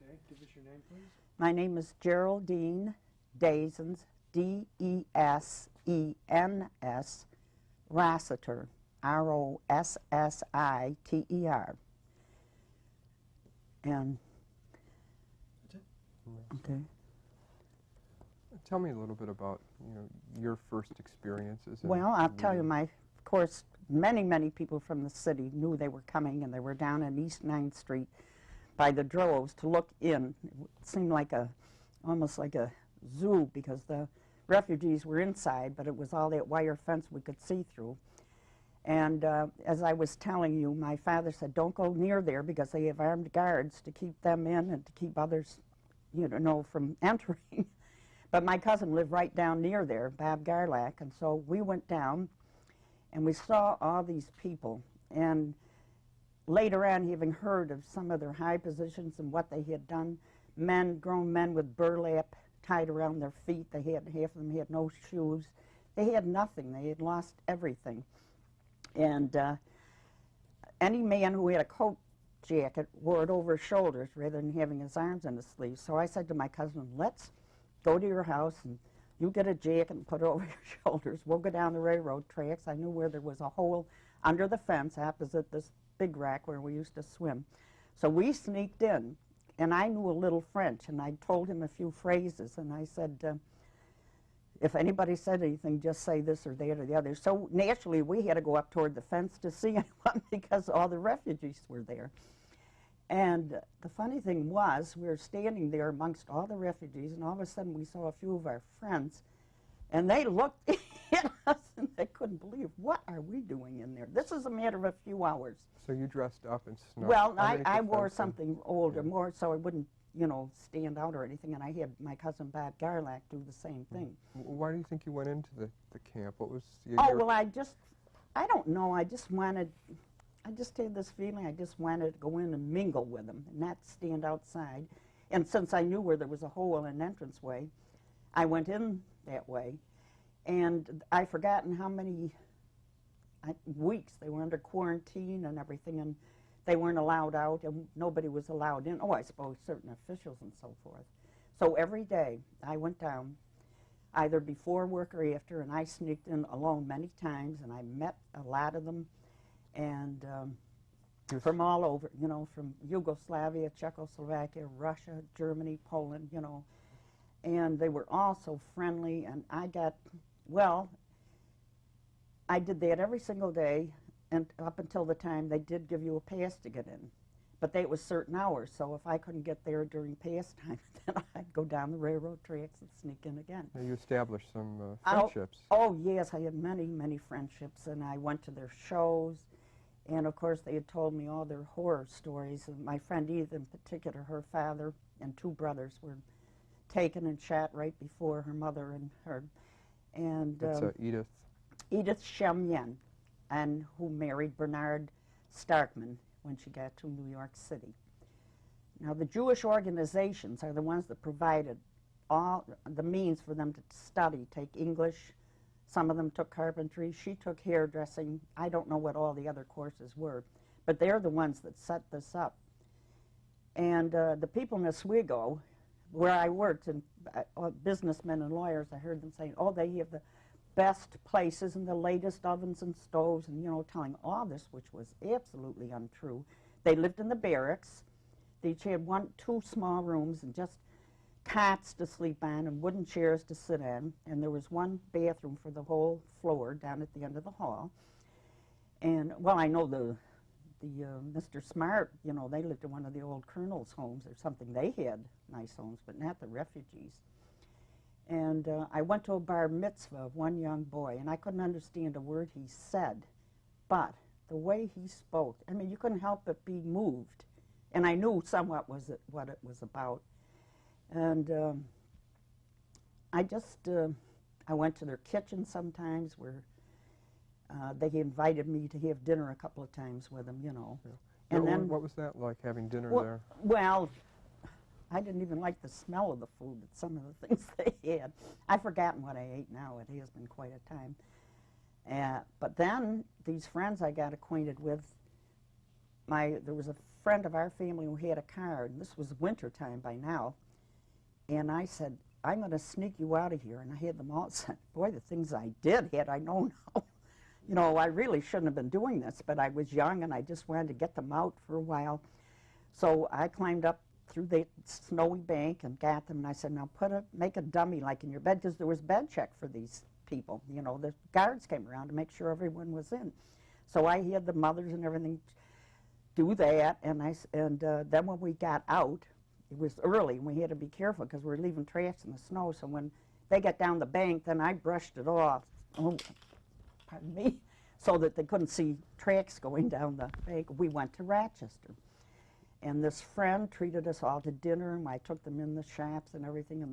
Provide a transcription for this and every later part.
Okay, give us your name, please. My name is Geraldine Desens, D-E-S-E-N-S, Rossiter, R-O-S-S-I-T-E-R. And, That's it. okay. Tell me a little bit about, your first experiences. Well, I'll tell you, of course, many people from the city knew they were coming, and they were down in East 9th Street by the droves to look in. It seemed like almost like a zoo, because the refugees were inside, but it was all that wire fence we could see through. And as I was telling you, my father said, don't go near there because they have armed guards to keep them in and to keep others, from entering. But my cousin lived right down near there, Bob Garlack, and so we went down and we saw all these people. And later on, having heard of some of their high positions and what they had done, grown men with burlap tied around their feet. Half of them had no shoes. They had nothing. They had lost everything. And any man who had a coat jacket wore it over his shoulders rather than having his arms in his sleeves. So I said to my cousin, let's go to your house and you get a jacket and put it over your shoulders. We'll go down the railroad tracks. I knew where there was a hole under the fence opposite this big rack where we used to swim. So we sneaked in, and I knew a little French, and I told him a few phrases, and I said, if anybody said anything, just say this or that or the other. So naturally, we had to go up toward the fence to see anyone because all the refugees were there. And the funny thing was, we were standing there amongst all the refugees, and all of a sudden we saw a few of our friends, and they looked at us, and they couldn't believe, what are we doing in there? This is a matter of a few hours. So you dressed up and snuck? Well, I wore something older, more so I wouldn't, stand out or anything, and I had my cousin Bob Garlack do the same thing. Why do you think you went into the camp? What was the well, I don't know, I just had this feeling I just wanted to go in and mingle with them and not stand outside. And since I knew where there was a hole in an entranceway, I went in that way. And I've forgotten how many weeks they were under quarantine and everything, and they weren't allowed out, and nobody was allowed in. Oh, I suppose certain officials and so forth. So every day I went down, either before work or after, and I sneaked in alone many times, and I met a lot of them. And from all over, from Yugoslavia, Czechoslovakia, Russia, Germany, Poland, and they were all so friendly, and I did that every single day, and up until the time they did give you a pass to get in. But it was certain hours, so if I couldn't get there during pass time, then I'd go down the railroad tracks and sneak in again. Now you established some friendships. Oh, yes, I had many friendships, and I went to their shows. And, of course, they had told me all their horror stories. And my friend Edith, in particular, her father and two brothers were taken and shot right before her mother and her. And Edith? Edith Shemyen, and who married Bernard Starkman when she got to New York City. Now, the Jewish organizations are the ones that provided all the means for them to study, take English. Some of them took carpentry. She took hairdressing. I don't know what all the other courses were, but they're the ones that set this up. And the people in Oswego, where I worked, and businessmen and lawyers, I heard them saying, oh, they have the best places and the latest ovens and stoves, and, telling all this, which was absolutely untrue. They lived in the barracks. They each had two small rooms and just cots to sleep on and wooden chairs to sit on, and there was one bathroom for the whole floor down at the end of the hall. And, well, I know the Mr. Smart, they lived in one of the old colonel's homes or something. They had nice homes, but not the refugees. And I went to a bar mitzvah of one young boy, and I couldn't understand a word he said, but the way he spoke, I mean, you couldn't help but be moved. And I knew somewhat what it was about. And I went to their kitchen sometimes where they invited me to have dinner a couple of times with them, Yeah. And then, what was that like, having dinner there? Well, I didn't even like the smell of the food, but some of the things they had. I've forgotten what I ate now. It has been quite a time. But then these friends I got acquainted with there was a friend of our family who had a car, and this was winter time by now, and I said, I'm going to sneak you out of here, and I had them all said, boy, the things I did, had I known how. You know, I really shouldn't have been doing this, but I was young, and I just wanted to get them out for a while. So I climbed up through the snowy bank and got them, and I said, now make a dummy like in your bed, because there was bed check for these people. You know, the guards came around to make sure everyone was in. So I had the mothers and everything do that, and then when we got out, it was early, and we had to be careful because we were leaving tracks in the snow, so when they got down the bank, then I brushed it off, pardon me, so that they couldn't see tracks going down the bank. We went to Rochester, and this friend treated us all to dinner, and I took them in the shops and everything, and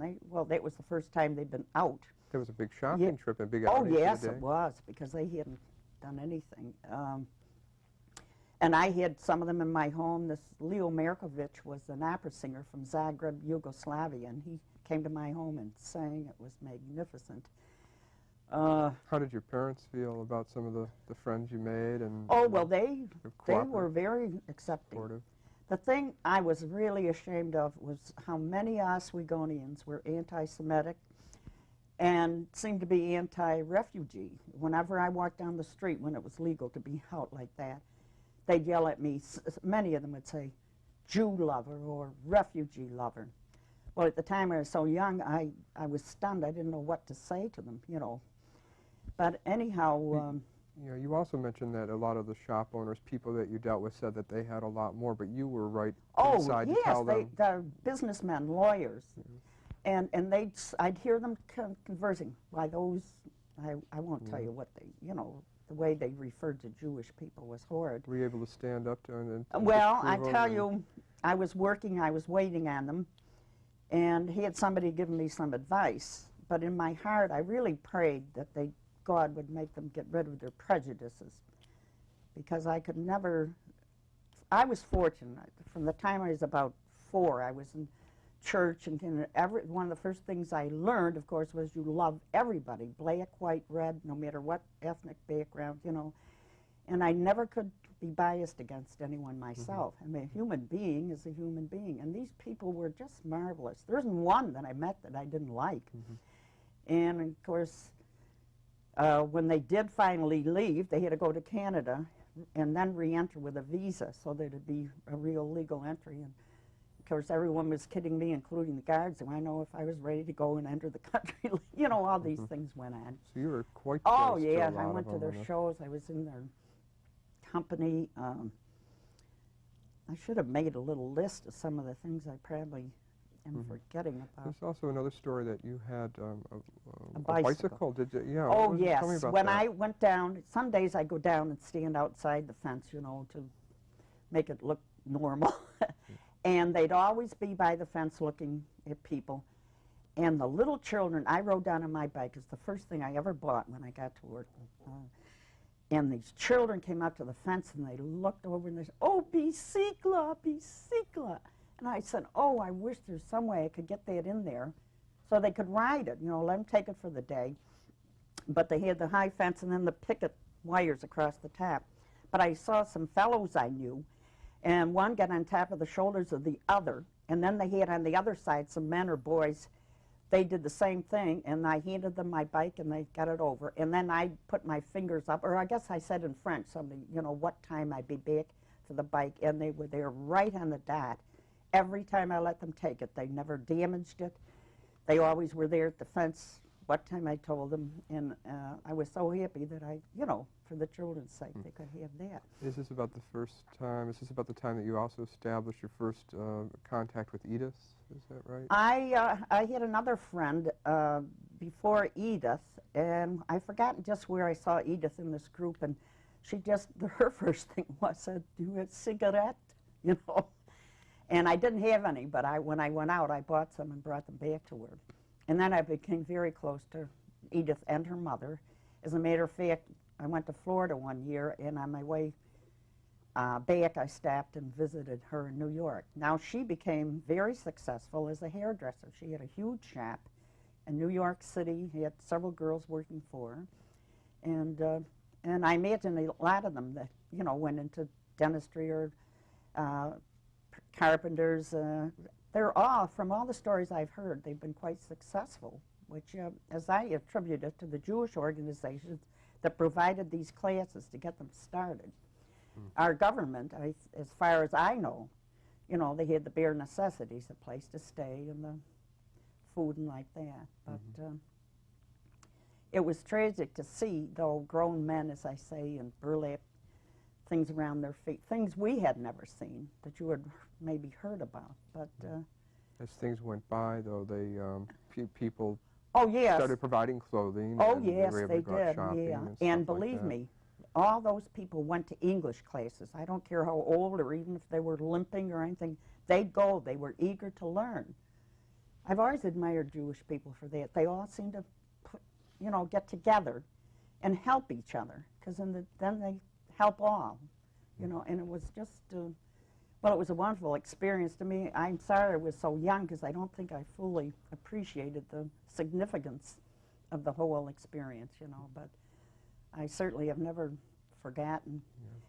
that was the first time they'd been out. There was a big shopping trip, a big outing. Oh, yes, for the day. it was, because they hadn't done anything. And I had some of them in my home. This Leo Markovic was an opera singer from Zagreb, Yugoslavia, and he came to my home and sang. It was magnificent. How did your parents feel about some of the friends you made? Oh, well, they were very accepting. Supportive. The thing I was really ashamed of was how many Oswegonians were anti-Semitic and seemed to be anti-refugee. Whenever I walked down the street, when it was legal to be out like that, they'd yell at me. Many of them would say, Jew lover or refugee lover. Well, at the time I was so young, I was stunned. I didn't know what to say to them, you know. But anyhow... you also mentioned that a lot of the shop owners, people that you dealt with, said that they had a lot more, but you were right inside to tell them. Oh, yes, they're businessmen, lawyers. And I'd hear them conversing. Why, those, I won't tell you what they, you know, the way they referred to Jewish people was horrid. Were you able to stand up to them? Well, I tell you, I was working, I was waiting on them, and he had somebody giving me some advice. But in my heart, I really prayed that God would make them get rid of their prejudices, because I could never. I was fortunate. From the time I was about 4, I was in church, and one of the first things I learned, of course, was you love everybody, black, white, red, no matter what ethnic background, you know. And I never could be biased against anyone myself. I mean, a human being is a human being, and these people were just marvelous. There isn't one that I met that I didn't like. And of course, when they did finally leave, they had to go to Canada and then re-enter with a visa so that it'd be a real legal entry. And of course, everyone was kidding me, including the guards, and I know if I was ready to go and enter the country. You know, all these things went on. So you were quite Oh, close yeah, to a lot I went to of their them, shows. I was in their company. I should have made a little list of some of the things I probably am forgetting about. There's also another story that you had A bicycle. Did you? Yeah. Oh, tell me yes. about When that. I went down, some days I go down and stand outside the fence, you know, to make it look normal. And they'd always be by the fence looking at people. And the little children, I rode down on my bike. It's the first thing I ever bought when I got to work. And these children came up to the fence, and they looked over, and they said, oh, bicicla, bicicla. And I said, oh, I wish there's some way I could get that in there so they could ride it, you know, let them take it for the day. But they had the high fence and then the picket wires across the top. But I saw some fellows I knew, and one got on top of the shoulders of the other, and then they had on the other side some men or boys. They did the same thing, and I handed them my bike, and they got it over. And then I put my fingers up, or I guess I said in French, something, you know, what time I'd be back for the bike, and they were there right on the dot. Every time I let them take it, they never damaged it. They always were there at the fence what time I told them, and I was so happy that you know, for the children's sake, they could have that. Is this about the first time? Is this about the time that you also established your first contact with Edith? Is that right? I had another friend before Edith, and I've forgotten just where I saw Edith in this group, and she just, her first thing was, do you have a cigarette? You know? And I didn't have any, but when I went out, I bought some and brought them back to her. And then I became very close to Edith and her mother. As a matter of fact, I went to Florida one year, and on my way back, I stopped and visited her in New York. Now, she became very successful as a hairdresser. She had a huge shop in New York City. She had several girls working for her. And I imagine a lot of them that, you know, went into dentistry or carpenters. They're all, from all the stories I've heard, they've been quite successful, which, as I attribute it to the Jewish organizations that provided these classes to get them started. Our government, as far as I know, you know, they had the bare necessities, a place to stay and the food and like that. But it was tragic to see, though, grown men, as I say, in burlap, things around their feet, things we had never seen that you had maybe heard about. But as things went by, though, they people oh yes, started providing clothing. Oh and yes, they were able they to go out did. shopping Yeah, and and stuff like believe that. me, all those people went to English classes. I don't care how old or even if they were limping or anything. They'd go. They were eager to learn. I've always admired Jewish people for that. They all seem to, you know, get together and help each other, because then they help all, you know. And it was just, well, it was a wonderful experience to me. I'm sorry I was so young, because I don't think I fully appreciated the significance of the whole experience, you know. But I certainly have never forgotten. Yeah.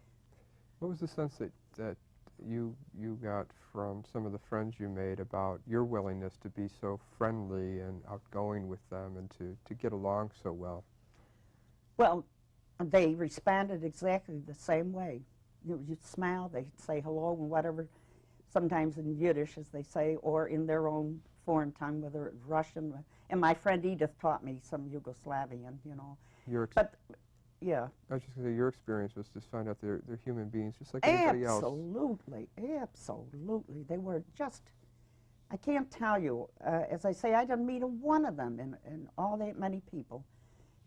What was the sense that you got from some of the friends you made about your willingness to be so friendly and outgoing with them and to get along so well? Well, they responded exactly the same way. You'd smile, they'd say hello and whatever, sometimes in Yiddish, as they say, or in their own foreign tongue, whether it's Russian. And my friend Edith taught me some Yugoslavian, you know. But, yeah. I was just going to say, your experience was to find out they're human beings just like anybody else. Absolutely, absolutely. They were just, I can't tell you, as I say, I didn't meet one of them in all that many people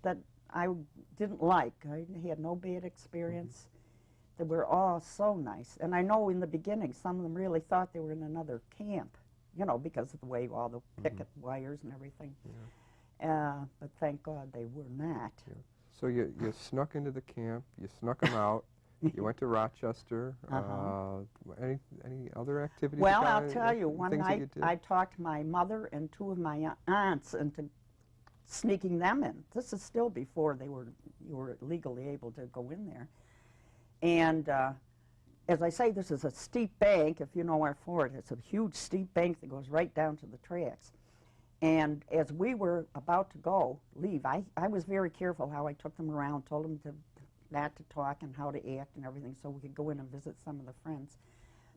that I didn't like. I had no bad experience. They were all so nice. And I know in the beginning, some of them really thought they were in another camp, you know, because of the way all the picket wires and everything. Yeah. But thank God they were not. Yeah. So you snuck into the camp, you snuck them out, you went to Rochester. Any other activities? Well, I'll tell you, one night I talked my mother and two of my aunts into sneaking them in. This is still before you were legally able to go in there. And as I say, this is a steep bank, if you know our fort. It's a huge steep bank that goes right down to the tracks. And as we were about to leave, I was very careful how I took them around, told them not to talk and how to act and everything, so we could go in and visit some of the friends.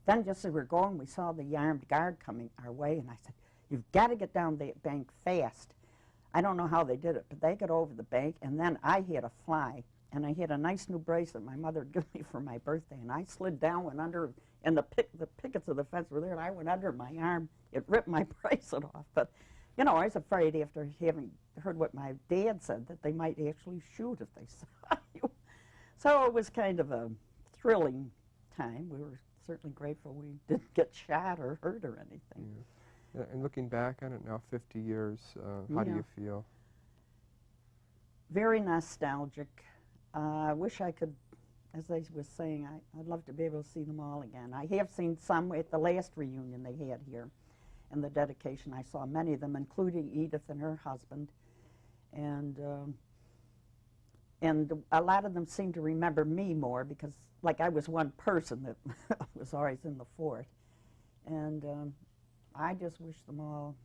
Then just as we were going, we saw the armed guard coming our way, and I said, "You've got to get down the bank fast." I don't know how they did it, but they got over the bank, and then I had to fly. And I had a nice new bracelet my mother had given me for my birthday, and I slid down, went under, and the pickets of the fence were there, and I went under my arm. It ripped my bracelet off. But, you know, I was afraid after having heard what my dad said that they might actually shoot if they saw you. So it was kind of a thrilling time. We were certainly grateful we didn't get shot or hurt or anything. Yeah. And looking back on it now, 50 years, how do you feel? Very nostalgic. I wish I could, as I was saying, I'd love to be able to see them all again. I have seen some at the last reunion they had here, and the dedication. I saw many of them, including Edith and her husband, and a lot of them seem to remember me more because, like, I was one person that was always in the fort, and I just wish them all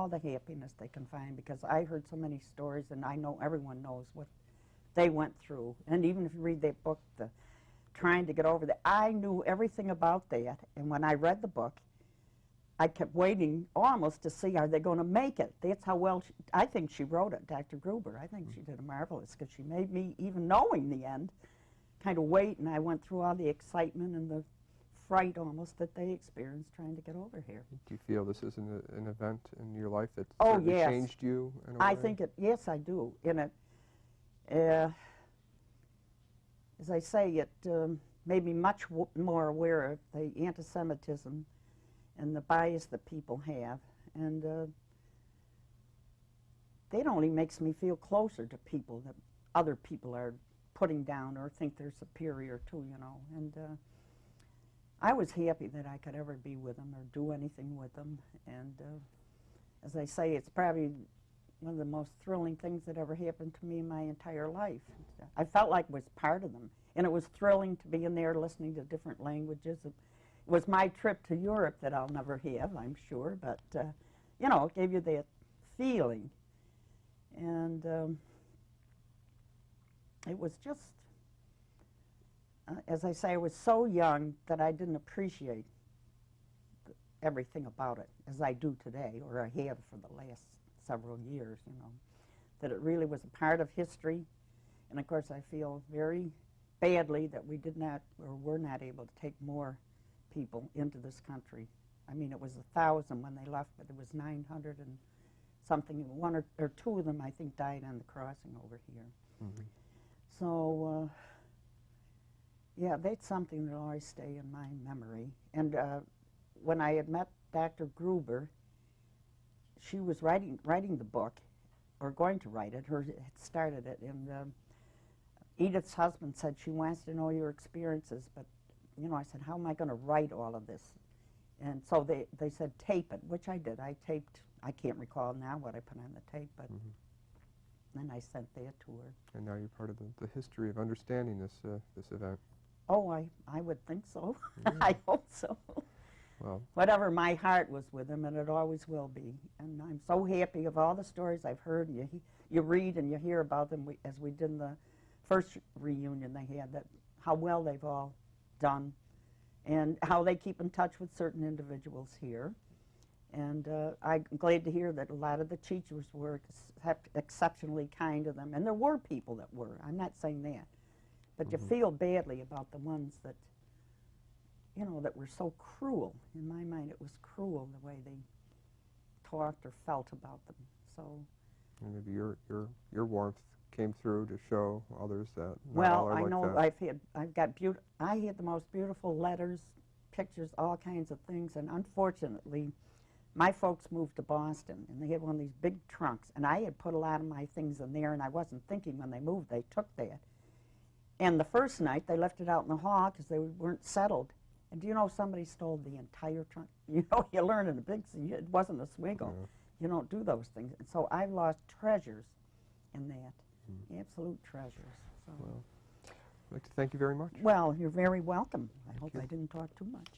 the happiness they can find, because I heard so many stories, and I know everyone knows what they went through. And even if you read that book, trying to get over that, I knew everything about that. And when I read the book, I kept waiting almost to see, are they going to make it? That's how well I think she wrote it, Dr. Gruber. I think she did a marvelous, because she made me, even knowing the end, kind of wait. And I went through all the excitement and the fright almost that they experienced trying to get over here. Do you feel this is an event in your life that yes. changed you in a way? I think yes, I do. In it, as I say, it made me much more aware of the anti-Semitism and the bias that people have. And that only makes me feel closer to people that other people are putting down or think they're superior to, you know. And I was happy that I could ever be with them or do anything with them. And as I say, it's probably one of the most thrilling things that ever happened to me in my entire life. I felt like I was part of them. And it was thrilling to be in there listening to different languages. It was my trip to Europe that I'll never have, I'm sure, but, you know, it gave you that feeling. And it was just, as I say, I was so young that I didn't appreciate everything about it as I do today, or I have for the last several years, you know, that it really was a part of history. And of course I feel very badly that we did not, or were not able to take more people into this country. I mean, it was 1,000 when they left, but there was 900 and something. One or two of them, I think, died on the crossing over here. Mm-hmm. So, yeah, that's something that will always stay in my memory. And when I had met Dr. Gruber, she was writing the book, or going to write it. Had started it, and Edith's husband said she wants to know your experiences, but, you know, I said, how am I going to write all of this? And so they said, tape it, which I did. I taped, I can't recall now what I put on the tape, but then I sent that to her. And now you're part of the history of understanding this event. Oh, I would think so. Yeah. I hope so. Well, Whatever, my heart was with him, and it always will be. And I'm so happy of all the stories I've heard, and you read and you hear about them, as we did in the first reunion they had, that how well they've all done, and how they keep in touch with certain individuals here. And I'm glad to hear that a lot of the teachers were exceptionally kind to them, and there were people that were. I'm not saying that. But you feel badly about the ones that, you know, that were so cruel. In my mind, it was cruel the way they talked or felt about them. So, and maybe your warmth came through to show others that not all well, are I like know that. I had the most beautiful letters, pictures, all kinds of things, and unfortunately, my folks moved to Boston, and they had one of these big trunks, and I had put a lot of my things in there, and I wasn't thinking when they moved, they took that. And the first night, they left it out in the hall because they weren't settled. And do you know somebody stole the entire trunk? You know, you learn in a big city, it wasn't Oswego. Yeah. You don't do those things. And so I've lost treasures in that, absolute treasures. So. Well, I'd like to thank you very much. Well, you're very welcome. I hope you. I didn't talk too much.